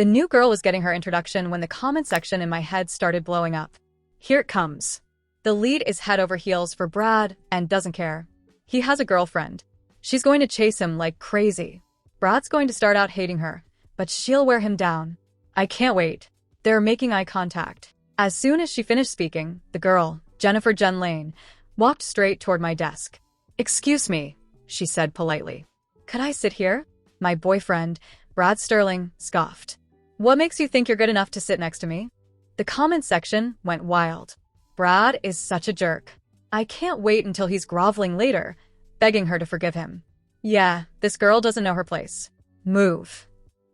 The new girl was getting her introduction when the comment section in my head started blowing up. Here it comes. The lead is head over heels for Brad and doesn't care. He has a girlfriend. She's going to chase him like crazy. Brad's going to start out hating her, but she'll wear him down. I can't wait. They're making eye contact. As soon as she finished speaking, the girl, Jennifer Jen Lane, walked straight toward my desk. "Excuse me," she said politely. "Could I sit here?" My boyfriend, Brad Sterling, scoffed. "What makes you think you're good enough to sit next to me?" The comment section went wild. Brad is such a jerk. I can't wait until he's groveling later, begging her to forgive him. Yeah, this girl doesn't know her place. Move.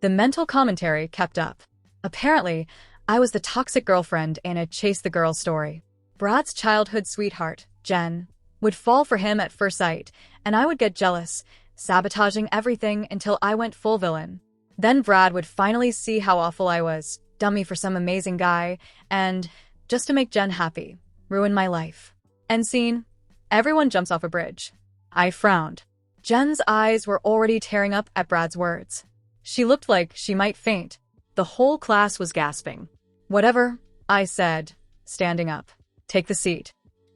The mental commentary kept up. Apparently, I was the toxic girlfriend in a chase the girl story. Brad's childhood sweetheart, Jen, would fall for him at first sight, and I would get jealous, sabotaging everything until I went full villain. Then Brad would finally see how awful I was, dump me for some amazing guy, and, just to make Jen happy, ruin my life. End scene. Everyone jumps off a bridge. I frowned. Jen's eyes were already tearing up at Brad's words. She looked like she might faint. The whole class was gasping. "Whatever," I said, standing up. "Take the seat."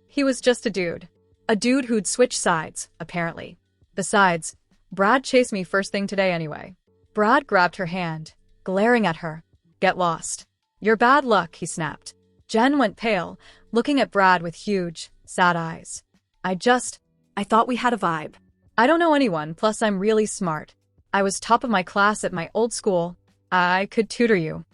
He was just a dude. A dude who'd switch sides, apparently. Besides, Brad chased me first thing today anyway. Brad grabbed her hand, glaring at her. "Get lost." "You're bad luck," he snapped. Jen went pale, looking at Brad with huge, sad eyes. I thought we had a vibe. I don't know anyone, plus I'm really smart. I was top of my class at my old school. I could tutor you."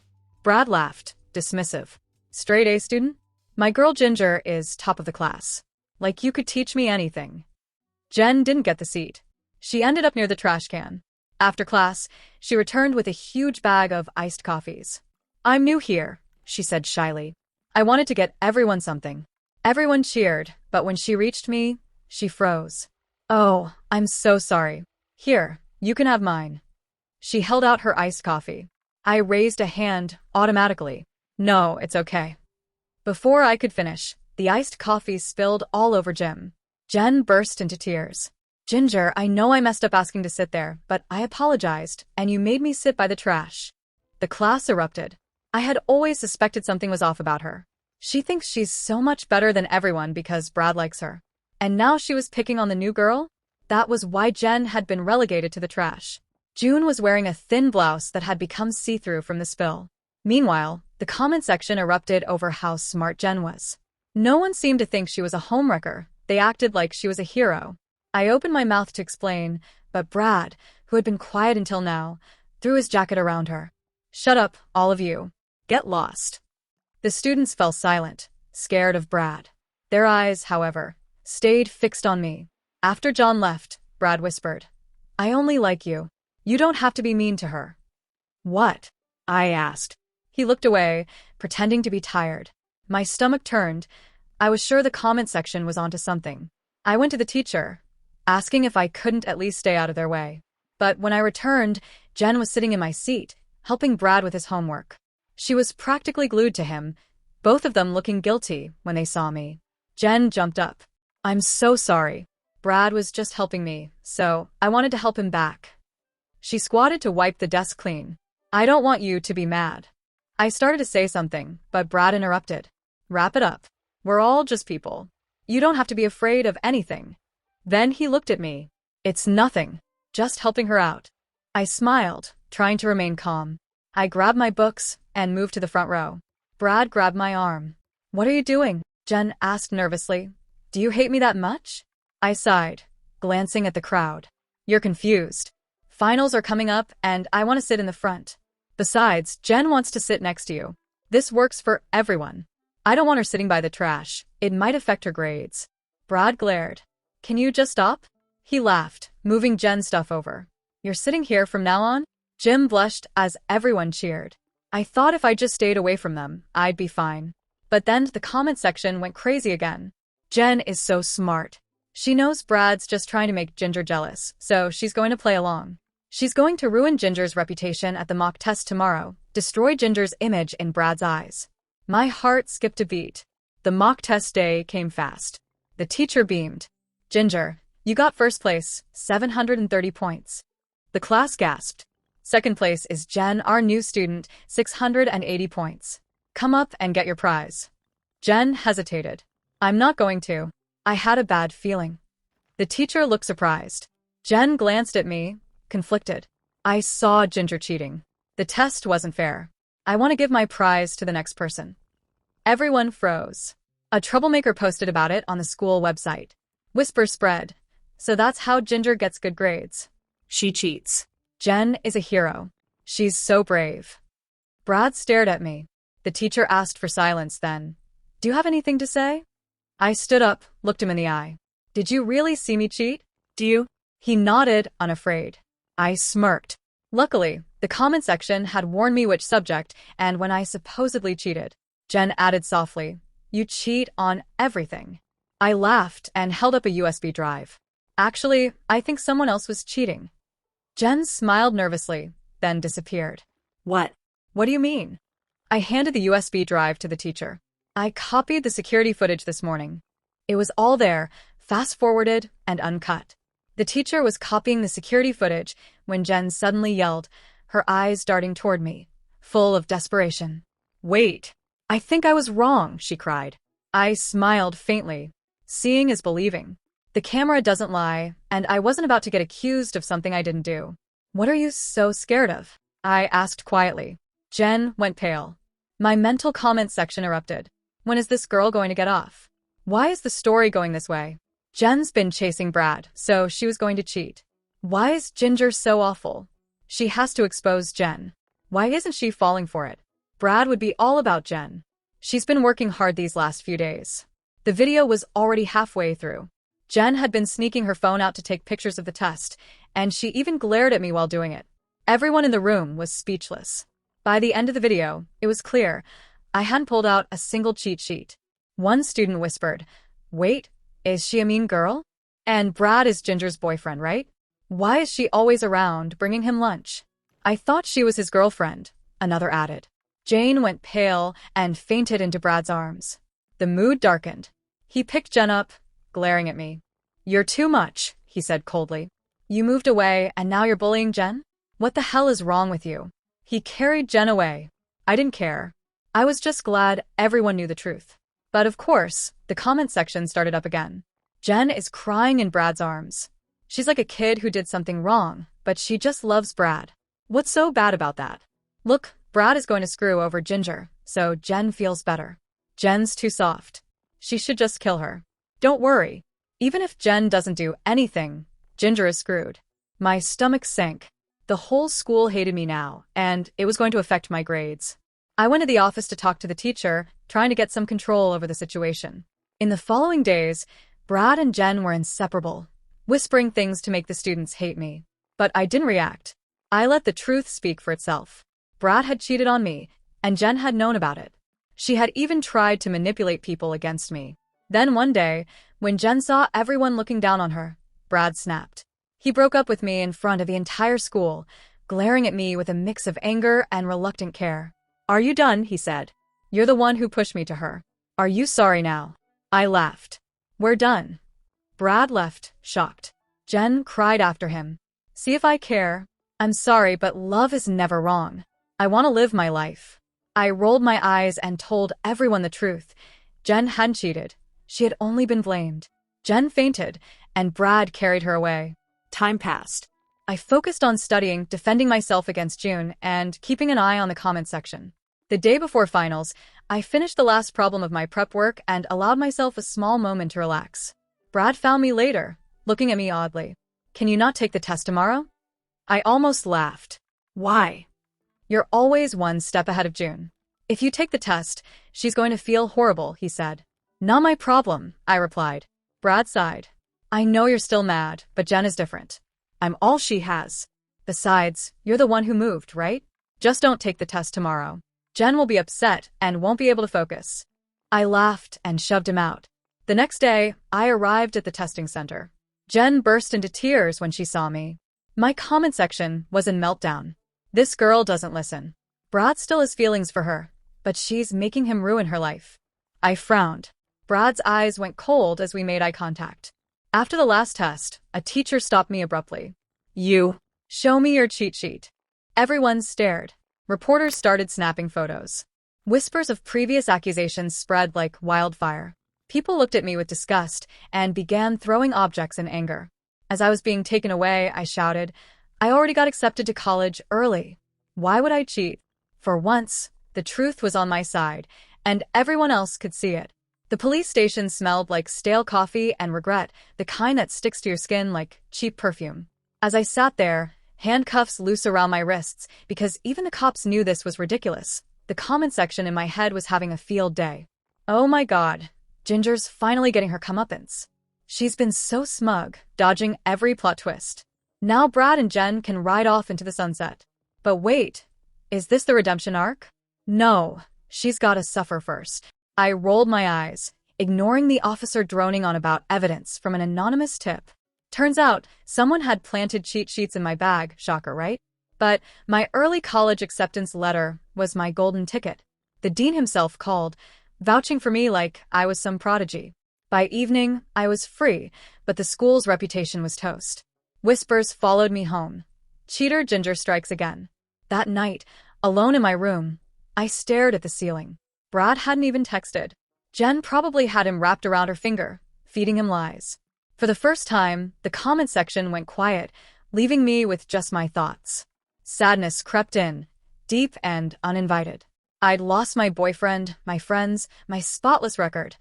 Brad laughed, dismissive. "Straight A student? My girl Ginger is top of the class. Like you could teach me anything." Jen didn't get the seat. She ended up near the trash can. After class, she returned with a huge bag of iced coffees. "I'm new here," she said shyly. "I wanted to get everyone something." Everyone cheered, but when she reached me, she froze. "Oh, I'm so sorry. Here, you can have mine." She held out her iced coffee. I raised a hand automatically. "No, it's okay." Before I could finish, the iced coffee spilled all over Jim. Jen burst into tears. "Ginger, I know I messed up asking to sit there, but I apologized, and you made me sit by the trash." The class erupted. I had always suspected something was off about her. She thinks she's so much better than everyone because Brad likes her. And now she was picking on the new girl? That was why Jen had been relegated to the trash. June was wearing a thin blouse that had become see-through from the spill. Meanwhile, the comment section erupted over how smart Jen was. No one seemed to think she was a homewrecker. They acted like she was a hero. I opened my mouth to explain, but Brad, who had been quiet until now, threw his jacket around her. "Shut up, all of you. Get lost." The students fell silent, scared of Brad. Their eyes, however, stayed fixed on me. After John left, Brad whispered, "I only like you. You don't have to be mean to her." "What?" I asked. He looked away, pretending to be tired. My stomach turned. I was sure the comment section was onto something. I went to the teacher, asking if I couldn't at least stay out of their way. But when I returned, Jen was sitting in my seat, helping Brad with his homework. She was practically glued to him, both of them looking guilty when they saw me. Jen jumped up. "I'm so sorry. Brad was just helping me, so I wanted to help him back." She squatted to wipe the desk clean. "I don't want you to be mad." I started to say something, but Brad interrupted. "Wrap it up. We're all just people. You don't have to be afraid of anything." Then he looked at me. "It's nothing. Just helping her out." I smiled, trying to remain calm. I grabbed my books and moved to the front row. Brad grabbed my arm. "What are you doing?" Jen asked nervously. "Do you hate me that much?" I sighed, glancing at the crowd. "You're confused. Finals are coming up and I want to sit in the front. Besides, Jen wants to sit next to you. This works for everyone. I don't want her sitting by the trash. It might affect her grades." Brad glared. "Can you just stop?" He laughed, moving Jen's stuff over. "You're sitting here from now on?" Jim blushed as everyone cheered. I thought if I just stayed away from them, I'd be fine. But then the comment section went crazy again. "Jen is so smart. She knows Brad's just trying to make Ginger jealous, so she's going to play along. She's going to ruin Ginger's reputation at the mock test tomorrow, destroy Ginger's image in Brad's eyes." My heart skipped a beat. The mock test day came fast. The teacher beamed. "Ginger, you got first place, 730 points." The class gasped. Second place is Jen, our new student, 680 points. Come up and get your prize. Jen hesitated. I'm not going to. I had a bad feeling. The teacher looked surprised. Jen glanced at me, conflicted. I saw Ginger cheating. The test wasn't fair. I want to give my prize to the next person. Everyone froze. A troublemaker posted about it on the school website. Whispers spread. So that's how Ginger gets good grades. She cheats. Jen is a hero. She's so brave. Brad stared at me. The teacher asked for silence then. Do you have anything to say? I stood up, looked him in the eye. Did you really see me cheat? Do you? He nodded, unafraid. I smirked. Luckily, the comment section had warned me which subject and when I supposedly cheated. Jen added softly, You cheat on everything. I laughed and held up a USB drive. Actually, I think someone else was cheating. Jen smiled nervously, then disappeared. What? What do you mean? I handed the USB drive to the teacher. I copied the security footage this morning. It was all there, fast-forwarded and uncut. The teacher was copying the security footage when Jen suddenly yelled, her eyes darting toward me, full of desperation. Wait, I think I was wrong, she cried. I smiled faintly. Seeing is believing. The camera doesn't lie, and I wasn't about to get accused of something I didn't do. What are you so scared of? I asked quietly. Jen went pale. My mental comment section erupted. When is this girl going to get off? Why is the story going this way? Jen's been chasing Brad, so she was going to cheat. Why is Ginger so awful? She has to expose Jen. Why isn't she falling for it? Brad would be all about Jen. She's been working hard these last few days. The video was already halfway through. Jen had been sneaking her phone out to take pictures of the test, and she even glared at me while doing it. Everyone in the room was speechless. By the end of the video, it was clear I hadn't pulled out a single cheat sheet. One student whispered, Wait, is she a mean girl? And Brad is Ginger's boyfriend, right? Why is she always around, bringing him lunch? I thought she was his girlfriend, another added. Jane went pale and fainted into Brad's arms. The mood darkened. He picked Jen up, glaring at me. You're too much, he said coldly. You moved away and now you're bullying Jen? What the hell is wrong with you? He carried Jen away. I didn't care. I was just glad everyone knew the truth. But of course, the comment section started up again. Jen is crying in Brad's arms. She's like a kid who did something wrong, but she just loves Brad. What's so bad about that? Look, Brad is going to screw over Ginger, so Jen feels better. Jen's too soft. She should just kill her. Don't worry. Even if Jen doesn't do anything, Ginger is screwed. My stomach sank. The whole school hated me now, and it was going to affect my grades. I went to the office to talk to the teacher, trying to get some control over the situation. In the following days, Brad and Jen were inseparable, whispering things to make the students hate me. But I didn't react. I let the truth speak for itself. Brad had cheated on me, and Jen had known about it. She had even tried to manipulate people against me. Then one day, when Jen saw everyone looking down on her, Brad snapped. He broke up with me in front of the entire school, glaring at me with a mix of anger and reluctant care. Are you done? He said. You're the one who pushed me to her. Are you sorry now? I laughed. We're done. Brad left, shocked. Jen cried after him. See if I care. I'm sorry, but love is never wrong. I want to live my life. I rolled my eyes and told everyone the truth. Jen hadn't cheated. She had only been blamed. Jen fainted, and Brad carried her away. Time passed. I focused on studying, defending myself against June, and keeping an eye on the comment section. The day before finals, I finished the last problem of my prep work and allowed myself a small moment to relax. Brad found me later, looking at me oddly. Can you not take the test tomorrow? I almost laughed. Why? You're always one step ahead of June. If you take the test, she's going to feel horrible, he said. Not my problem, I replied. Brad sighed. I know you're still mad, but Jen is different. I'm all she has. Besides, you're the one who moved, right? Just don't take the test tomorrow. Jen will be upset and won't be able to focus. I laughed and shoved him out. The next day, I arrived at the testing center. Jen burst into tears when she saw me. My comment section was in meltdown. This girl doesn't listen. Brad still has feelings for her, but she's making him ruin her life. I frowned. Brad's eyes went cold as we made eye contact. After the last test, a teacher stopped me abruptly. You, show me your cheat sheet. Everyone stared. Reporters started snapping photos. Whispers of previous accusations spread like wildfire. People looked at me with disgust and began throwing objects in anger. As I was being taken away, I shouted, "I already got accepted to college early. Why would I cheat?" For once, the truth was on my side, and everyone else could see it. The police station smelled like stale coffee and regret, the kind that sticks to your skin like cheap perfume. As I sat there, handcuffs loose around my wrists, because even the cops knew this was ridiculous, the comment section in my head was having a field day. Oh my God, Ginger's finally getting her comeuppance. She's been so smug, dodging every plot twist. Now Brad and Jen can ride off into the sunset. But wait, is this the redemption arc? No, she's gotta suffer first. I rolled my eyes, ignoring the officer droning on about evidence from an anonymous tip. Turns out, someone had planted cheat sheets in my bag, shocker, right? But my early college acceptance letter was my golden ticket. The dean himself called, vouching for me like I was some prodigy. By evening, I was free, but the school's reputation was toast. Whispers followed me home. Cheater Ginger strikes again. That night, alone in my room, I stared at the ceiling. Brad hadn't even texted. Jen probably had him wrapped around her finger, feeding him lies. For the first time, the comment section went quiet, leaving me with just my thoughts. Sadness crept in, deep and uninvited. I'd lost my boyfriend, my friends, my spotless record,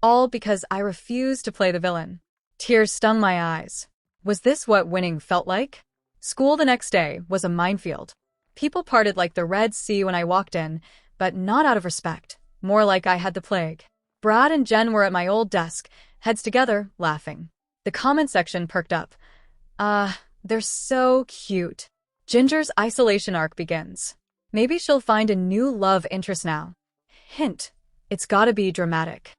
all because I refused to play the villain. Tears stung my eyes. Was this what winning felt like? School the next day was a minefield. People parted like the Red Sea when I walked in, but not out of respect, more like I had the plague. Brad and Jen were at my old desk, heads together, laughing. The comment section perked up. They're so cute. Ginger's isolation arc begins. Maybe she'll find a new love interest now. Hint, it's gotta be dramatic.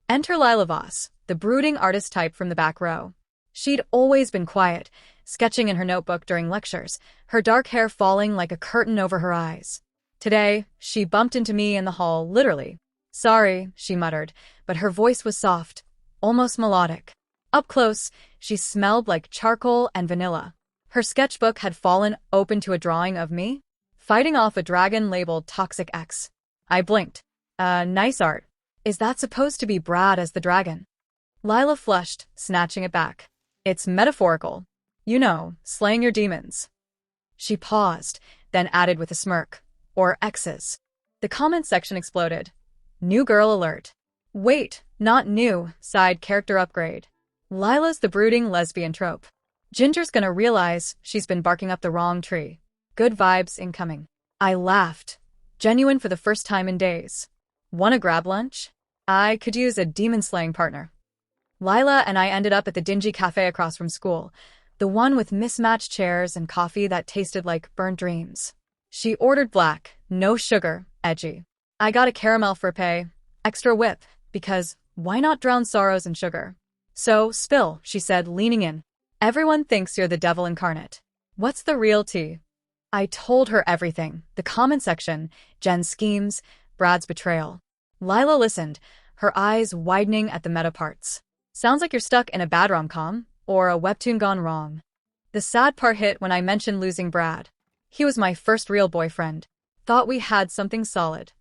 Enter Lila Voss, the brooding artist type from the back row. She'd always been quiet, sketching in her notebook during lectures, her dark hair falling like a curtain over her eyes. Today, she bumped into me in the hall, literally. "Sorry," she muttered, but her voice was soft, almost melodic. Up close, she smelled like charcoal and vanilla. Her sketchbook had fallen open to a drawing of me, fighting off a dragon labeled Toxic X. I blinked. Nice art. Is that supposed to be Brad as the dragon? Lila flushed, snatching it back. It's metaphorical. You know, slaying your demons. She paused, then added with a smirk. Or X's. The comment section exploded. New girl alert. Wait, not new, side character upgrade. Lila's the brooding lesbian trope. Ginger's gonna realize she's been barking up the wrong tree. Good vibes incoming. I laughed. Genuine for the first time in days. Wanna grab lunch? I could use a demon-slaying partner. Lila and I ended up at the dingy cafe across from school, the one with mismatched chairs and coffee that tasted like burnt dreams. She ordered black, no sugar, edgy. I got a caramel frappe, extra whip, because why not drown sorrows in sugar? So, spill, she said, leaning in. Everyone thinks you're the devil incarnate. What's the real tea? I told her everything, the comment section, Jen's schemes, Brad's betrayal. Lila listened, her eyes widening at the meta parts. Sounds like you're stuck in a bad rom-com, or a webtoon gone wrong. The sad part hit when I mentioned losing Brad. He was my first real boyfriend. Thought we had something solid.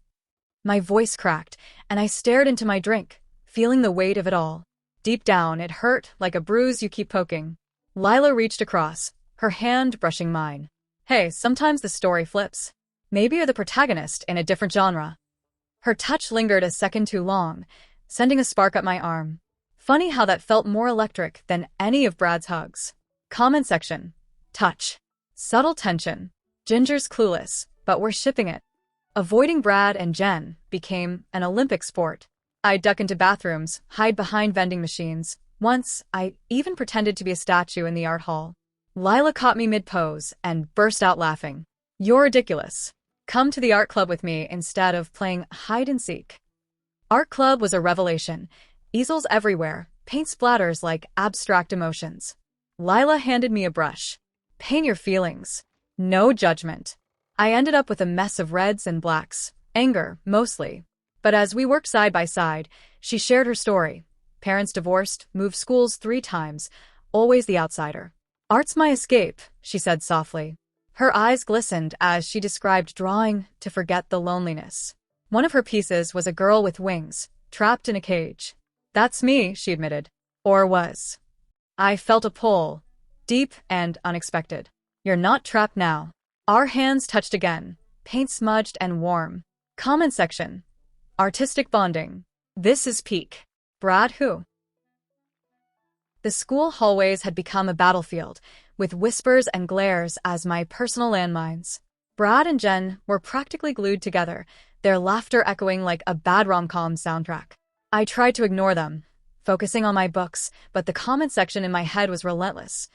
My voice cracked, and I stared into my drink, feeling the weight of it all. Deep down, it hurt like a bruise you keep poking. Lila reached across, her hand brushing mine. Hey, sometimes the story flips. Maybe you're the protagonist in a different genre. Her touch lingered a second too long, sending a spark up my arm. Funny how that felt more electric than any of Brad's hugs. Comment section. Touch. Subtle tension. Ginger's clueless, but we're shipping it. Avoiding Brad and Jen became an Olympic sport. I'd duck into bathrooms, hide behind vending machines. Once, I even pretended to be a statue in the art hall. Lila caught me mid-pose and burst out laughing. You're ridiculous. Come to the art club with me instead of playing hide-and-seek. Art club was a revelation. Easels everywhere, paint splatters like abstract emotions. Lila handed me a brush. Paint your feelings. No judgment. I ended up with a mess of reds and blacks, anger, mostly. But as we worked side by side, she shared her story. Parents divorced, moved schools 3 times, always the outsider. Art's my escape, she said softly. Her eyes glistened as she described drawing to forget the loneliness. One of her pieces was a girl with wings, trapped in a cage. That's me, she admitted. Or was. I felt a pull, deep and unexpected. You're not trapped now. Our hands touched again, paint smudged and warm. Comment section. Artistic bonding. This is peak. Brad who? The school hallways had become a battlefield, with whispers and glares as my personal landmines. Brad and Jen were practically glued together, their laughter echoing like a bad rom-com soundtrack. I tried to ignore them, focusing on my books, but the comment section in my head was relentless.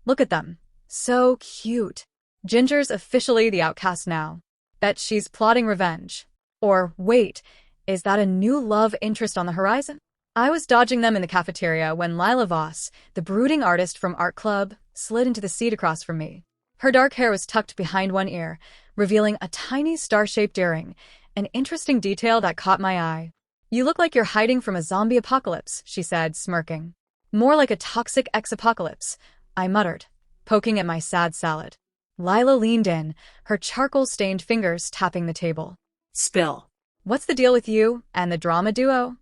Look at them. So cute. Ginger's officially the outcast now. Bet she's plotting revenge. Or, wait, is that a new love interest on the horizon? I was dodging them in the cafeteria when Lila Voss, the brooding artist from art club, slid into the seat across from me. Her dark hair was tucked behind one ear, revealing a tiny star-shaped earring, an interesting detail that caught my eye. You look like you're hiding from a zombie apocalypse, she said, smirking. More like a toxic ex-apocalypse, I muttered, poking at my sad salad. Lila leaned in, her charcoal-stained fingers tapping the table. Spill. What's the deal with you and the drama duo?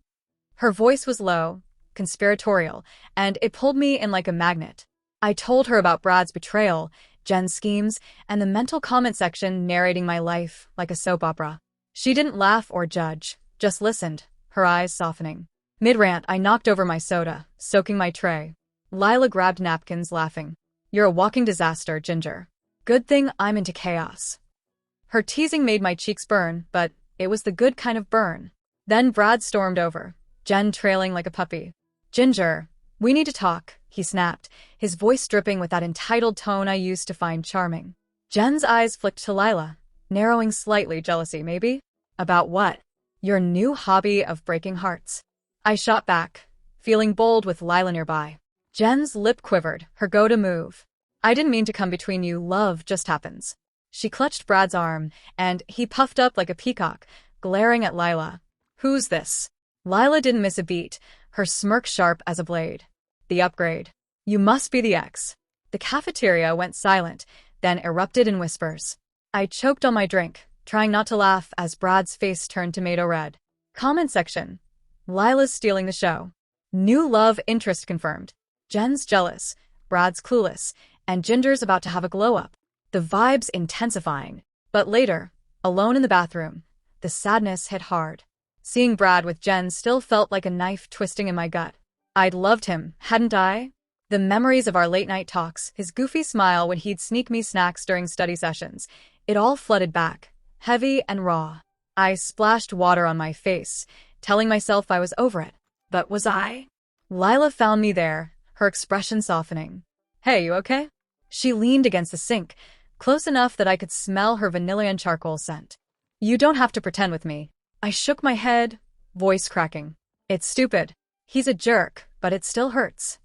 Her voice was low, conspiratorial, and it pulled me in like a magnet. I told her about Brad's betrayal, Jen's schemes, and the mental comment section narrating my life like a soap opera. She didn't laugh or judge, just listened, her eyes softening. Mid-rant, I knocked over my soda, soaking my tray. Lila grabbed napkins, laughing. You're a walking disaster, Ginger. Good thing I'm into chaos. Her teasing made my cheeks burn, but it was the good kind of burn. Then Brad stormed over, Jen trailing like a puppy. Ginger, we need to talk, he snapped, his voice dripping with that entitled tone I used to find charming. Jen's eyes flicked to Lila, narrowing slightly, jealousy maybe? About what? Your new hobby of breaking hearts. I shot back, feeling bold with Lila nearby. Jen's lip quivered, her go-to move. I didn't mean to come between you, love just happens. She clutched Brad's arm, and he puffed up like a peacock, glaring at Lila. Who's this? Lila didn't miss a beat, her smirk sharp as a blade. The upgrade. You must be the ex. The cafeteria went silent, then erupted in whispers. I choked on my drink, trying not to laugh as Brad's face turned tomato red. Comment section. Lila's stealing the show. New love interest confirmed. Jen's jealous, Brad's clueless, and Ginger's about to have a glow-up. The vibes intensifying. But later, alone in the bathroom, the sadness hit hard. Seeing Brad with Jen still felt like a knife twisting in my gut. I'd loved him, hadn't I? The memories of our late-night talks, his goofy smile when he'd sneak me snacks during study sessions, it all flooded back, heavy and raw. I splashed water on my face, telling myself I was over it. But was I? Lila found me there, her expression softening. Hey, you okay? She leaned against the sink, close enough that I could smell her vanilla and charcoal scent. You don't have to pretend with me. I shook my head, voice cracking. It's stupid. He's a jerk, but it still hurts.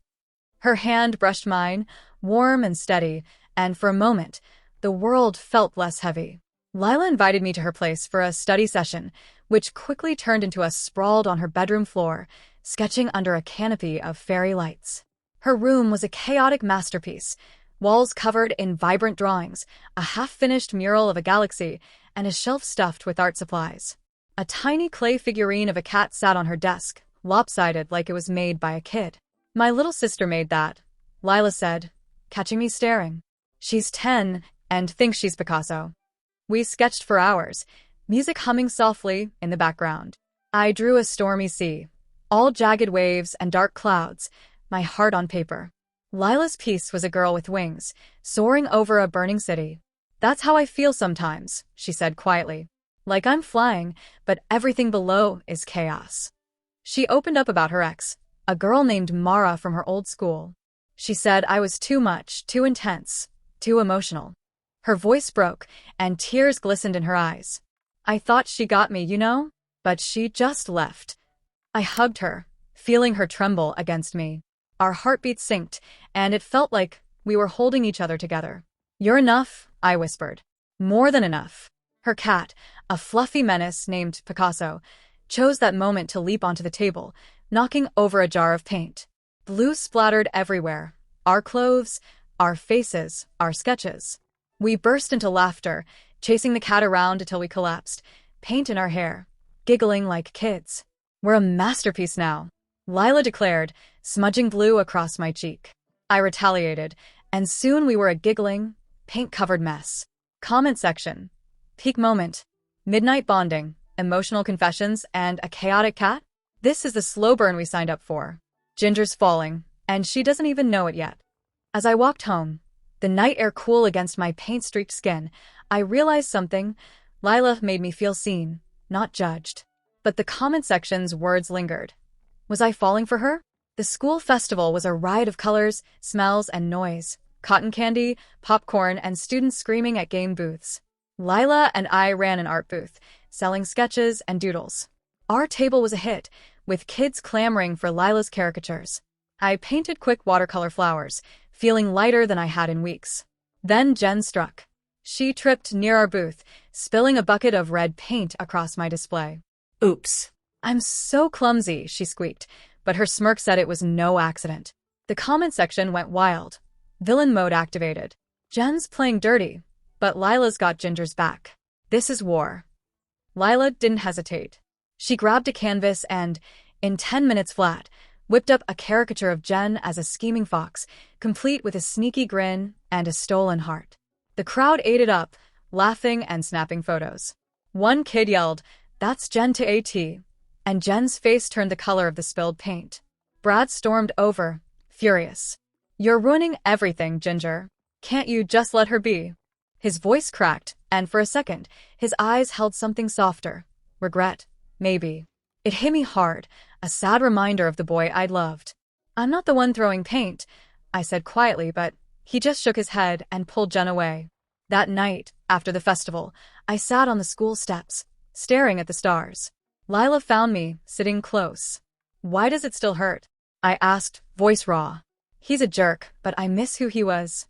Her hand brushed mine, warm and steady, and for a moment, the world felt less heavy. Lila invited me to her place for a study session, which quickly turned into us sprawled on her bedroom floor, sketching under a canopy of fairy lights. Her room was a chaotic masterpiece, walls covered in vibrant drawings, a half-finished mural of a galaxy, and a shelf stuffed with art supplies. A tiny clay figurine of a cat sat on her desk, lopsided like it was made by a kid. My little sister made that, Lila said, catching me staring. She's 10 and thinks she's Picasso. We sketched for hours, music humming softly in the background. I drew a stormy sea, all jagged waves and dark clouds, my heart on paper. Lila's piece was a girl with wings, soaring over a burning city. That's how I feel sometimes, she said quietly. Like I'm flying, but everything below is chaos. She opened up about her ex, a girl named Mara from her old school. She said I was too much, too intense, too emotional. Her voice broke, and tears glistened in her eyes. I thought she got me, you know? But she just left. I hugged her, feeling her tremble against me. Our heartbeats synced, and it felt like we were holding each other together. You're enough, I whispered. More than enough. Her cat, a fluffy menace named Picasso, chose that moment to leap onto the table, knocking over a jar of paint. Blue splattered everywhere. Our clothes, our faces, our sketches. We burst into laughter, chasing the cat around until we collapsed, paint in our hair, giggling like kids. We're a masterpiece now, Lila declared, smudging blue across my cheek. I retaliated, and soon we were a giggling, paint-covered mess. Comment section. Peak moment. Midnight bonding, emotional confessions, and a chaotic cat? This is the slow burn we signed up for. Ginger's falling, and she doesn't even know it yet. As I walked home, the night air cool against my paint-streaked skin, I realized something. Lila made me feel seen, not judged. But the comment section's words lingered. Was I falling for her? The school festival was a riot of colors, smells, and noise. Cotton candy, popcorn, and students screaming at game booths. Lila and I ran an art booth, selling sketches and doodles. Our table was a hit, with kids clamoring for Lila's caricatures. I painted quick watercolor flowers, feeling lighter than I had in weeks. Then Jen struck. She tripped near our booth, spilling a bucket of red paint across my display. Oops. I'm so clumsy, she squeaked, but her smirk said it was no accident. The comment section went wild. Villain mode activated. Jen's playing dirty, but Lila's got Ginger's back. This is war. Lila didn't hesitate. She grabbed a canvas and, in 10 minutes flat, whipped up a caricature of Jen as a scheming fox, complete with a sneaky grin and a stolen heart. The crowd ate it up, laughing and snapping photos. One kid yelled, "That's Jen to AT," and Jen's face turned the color of the spilled paint. Brad stormed over, furious. "You're ruining everything, Ginger. Can't you just let her be?" His voice cracked, and for a second, his eyes held something softer. Regret, maybe. It hit me hard, a sad reminder of the boy I'd loved. "I'm not the one throwing paint," I said quietly, but he just shook his head and pulled Jen away. That night, after the festival, I sat on the school steps, staring at the stars. Lila found me, sitting close. "Why does it still hurt?" I asked, voice raw. "He's a jerk, but I miss who he was."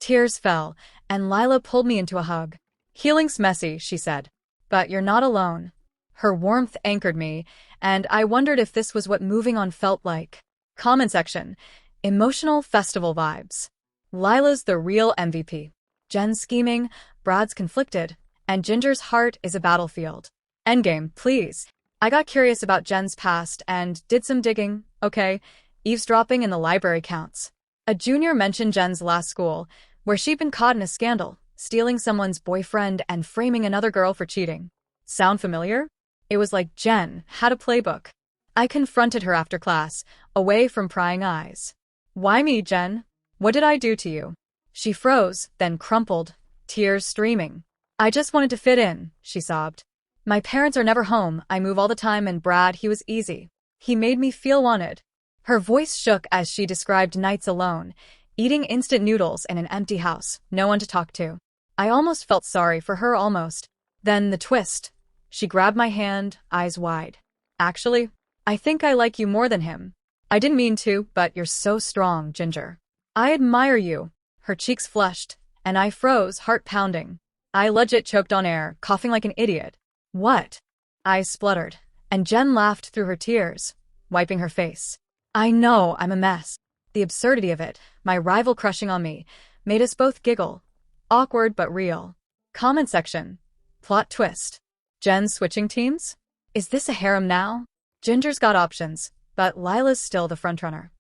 Tears fell, and Lila pulled me into a hug. "Healing's messy," she said. "But you're not alone." Her warmth anchored me, and I wondered if this was what moving on felt like. Comment section. Emotional festival vibes. Lila's the real MVP. Jen's scheming, Brad's conflicted, and Ginger's heart is a battlefield. Endgame, please. I got curious about Jen's past and did some digging, okay? Eavesdropping in the library counts. A junior mentioned Jen's last school, where she'd been caught in a scandal, stealing someone's boyfriend and framing another girl for cheating. Sound familiar? It was like Jen had a playbook. I confronted her after class, away from prying eyes. "Why me, Jen? What did I do to you?" She froze, then crumpled, tears streaming. "I just wanted to fit in," she sobbed. "My parents are never home, I move all the time, and Brad, he was easy. He made me feel wanted." Her voice shook as she described nights alone, eating instant noodles in an empty house, no one to talk to. I almost felt sorry for her, almost. Then the twist. She grabbed my hand, eyes wide. "Actually, I think I like you more than him. I didn't mean to, but you're so strong, Ginger. I admire you." Her cheeks flushed, and I froze, heart pounding. I legit choked on air, coughing like an idiot. "What?" I spluttered, and Jen laughed through her tears, wiping her face. "I know I'm a mess." The absurdity of it, my rival crushing on me, made us both giggle. Awkward but real. Comment section. Plot twist. Jen switching teams? Is this a harem now? Ginger's got options, but Lila's still the frontrunner.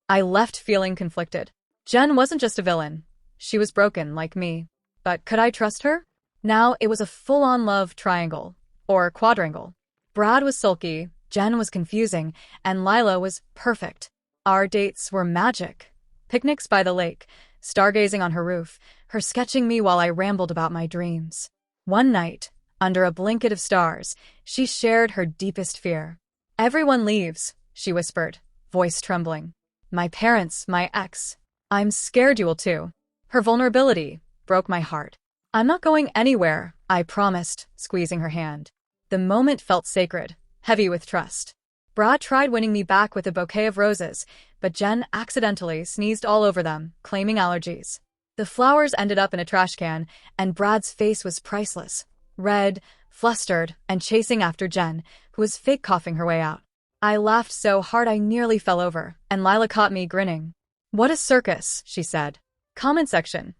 I left feeling conflicted. Jen wasn't just a villain. She was broken, like me. But could I trust her? Now it was a full-on love triangle. Or quadrangle. Brad was sulky, Jen was confusing, and Lila was perfect. Our dates were magic. Picnics by the lake, stargazing on her roof, her sketching me while I rambled about my dreams. One night, under a blanket of stars, she shared her deepest fear. "Everyone leaves," she whispered, voice trembling. "My parents, my ex. I'm scared you will too." Her vulnerability broke my heart. "I'm not going anywhere," I promised, squeezing her hand. The moment felt sacred, heavy with trust. Brad tried winning me back with a bouquet of roses, but Jen accidentally sneezed all over them, claiming allergies. The flowers ended up in a trash can, and Brad's face was priceless. Red, flustered, and chasing after Jen, who was fake coughing her way out. I laughed so hard I nearly fell over, and Lila caught me grinning. "What a circus," she said. Comment section.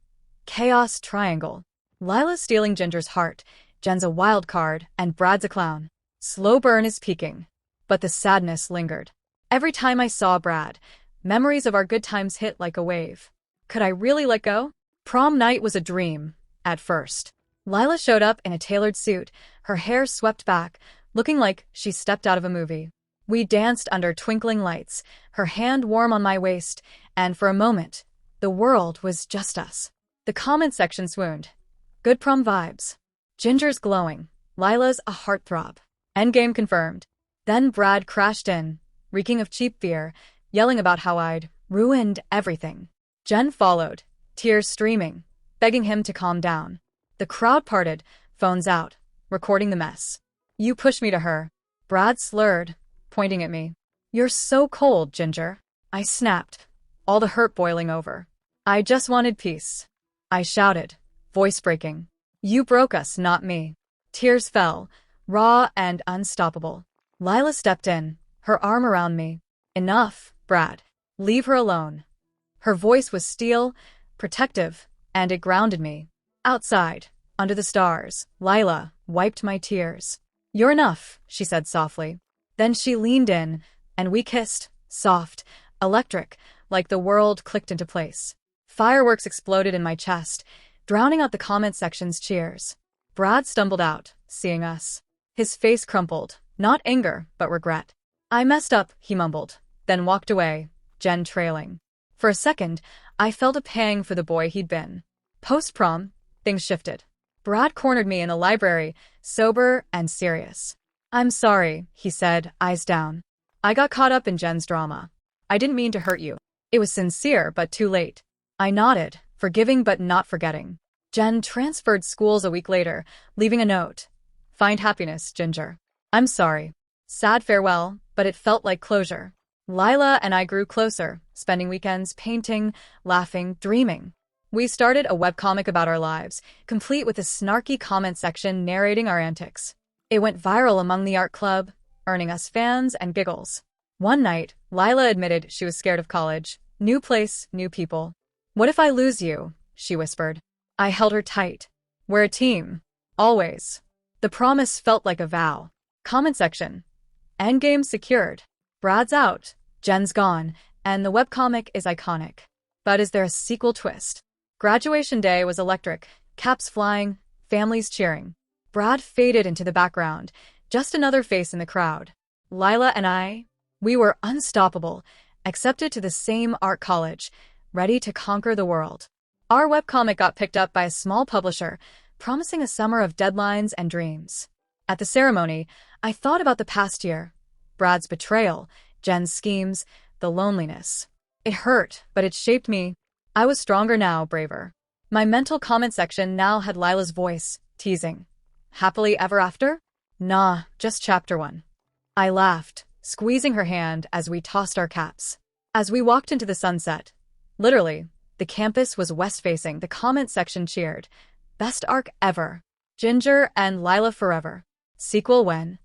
Chaos triangle. Lila's stealing Ginger's heart, Jen's a wild card, and Brad's a clown. Slow burn is peaking. But the sadness lingered. Every time I saw Brad, memories of our good times hit like a wave. Could I really let go? Prom night was a dream, at first. Lila showed up in a tailored suit, her hair swept back, looking like she stepped out of a movie. We danced under twinkling lights, her hand warm on my waist, and for a moment, the world was just us. The comment section swooned. Good prom vibes. Ginger's glowing. Lila's a heartthrob. Endgame confirmed. Then Brad crashed in, reeking of cheap beer, yelling about how I'd ruined everything. Jen followed, tears streaming, begging him to calm down. The crowd parted, phones out, recording the mess. You pushed me to her. Brad slurred, pointing at me. You're so cold, Ginger. I snapped, all the hurt boiling over. I just wanted peace. I shouted, voice breaking. You broke us, not me. Tears fell, raw and unstoppable. Lila stepped in, her arm around me. Enough, Brad. Leave her alone. Her voice was steel, protective, and it grounded me. Outside, under the stars, Lila wiped my tears. You're enough, she said softly. Then she leaned in, and we kissed, soft, electric, like the world clicked into place. Fireworks exploded in my chest, drowning out the comment section's cheers. Brad stumbled out, seeing us. His face crumpled, not anger, but regret. I messed up, he mumbled, then walked away, Jen trailing. For a second, I felt a pang for the boy he'd been. Post-prom, things shifted. Brad cornered me in a library, sober and serious. I'm sorry, he said, eyes down. I got caught up in Jen's drama. I didn't mean to hurt you. It was sincere, but too late. I nodded, forgiving but not forgetting. Jen transferred schools a week later, leaving a note. Find happiness, Ginger. I'm sorry. Sad farewell, but it felt like closure. Lila and I grew closer, spending weekends painting, laughing, dreaming. We started a webcomic about our lives, complete with a snarky comment section narrating our antics. It went viral among the art club, earning us fans and giggles. One night, Lila admitted she was scared of college. New place, new people. What if I lose you? She whispered. I held her tight. We're a team. Always. The promise felt like a vow. Comment section. Endgame secured. Brad's out, Jen's gone, and the webcomic is iconic. But is there a sequel twist? Graduation day was electric, caps flying, families cheering. Brad faded into the background, just another face in the crowd. Lila and I, we were unstoppable, accepted to the same art college, ready to conquer the world. Our webcomic got picked up by a small publisher, promising a summer of deadlines and dreams. At the ceremony, I thought about the past year. Brad's betrayal, Jen's schemes, the loneliness. It hurt, but it shaped me. I was stronger now, braver. My mental comment section now had Lila's voice, teasing. Happily ever after? Nah, just chapter 1. I laughed, squeezing her hand as we tossed our caps. As we walked into the sunset, literally, the campus was west-facing, the comment section cheered. Best arc ever. Ginger and Lila forever. Sequel when?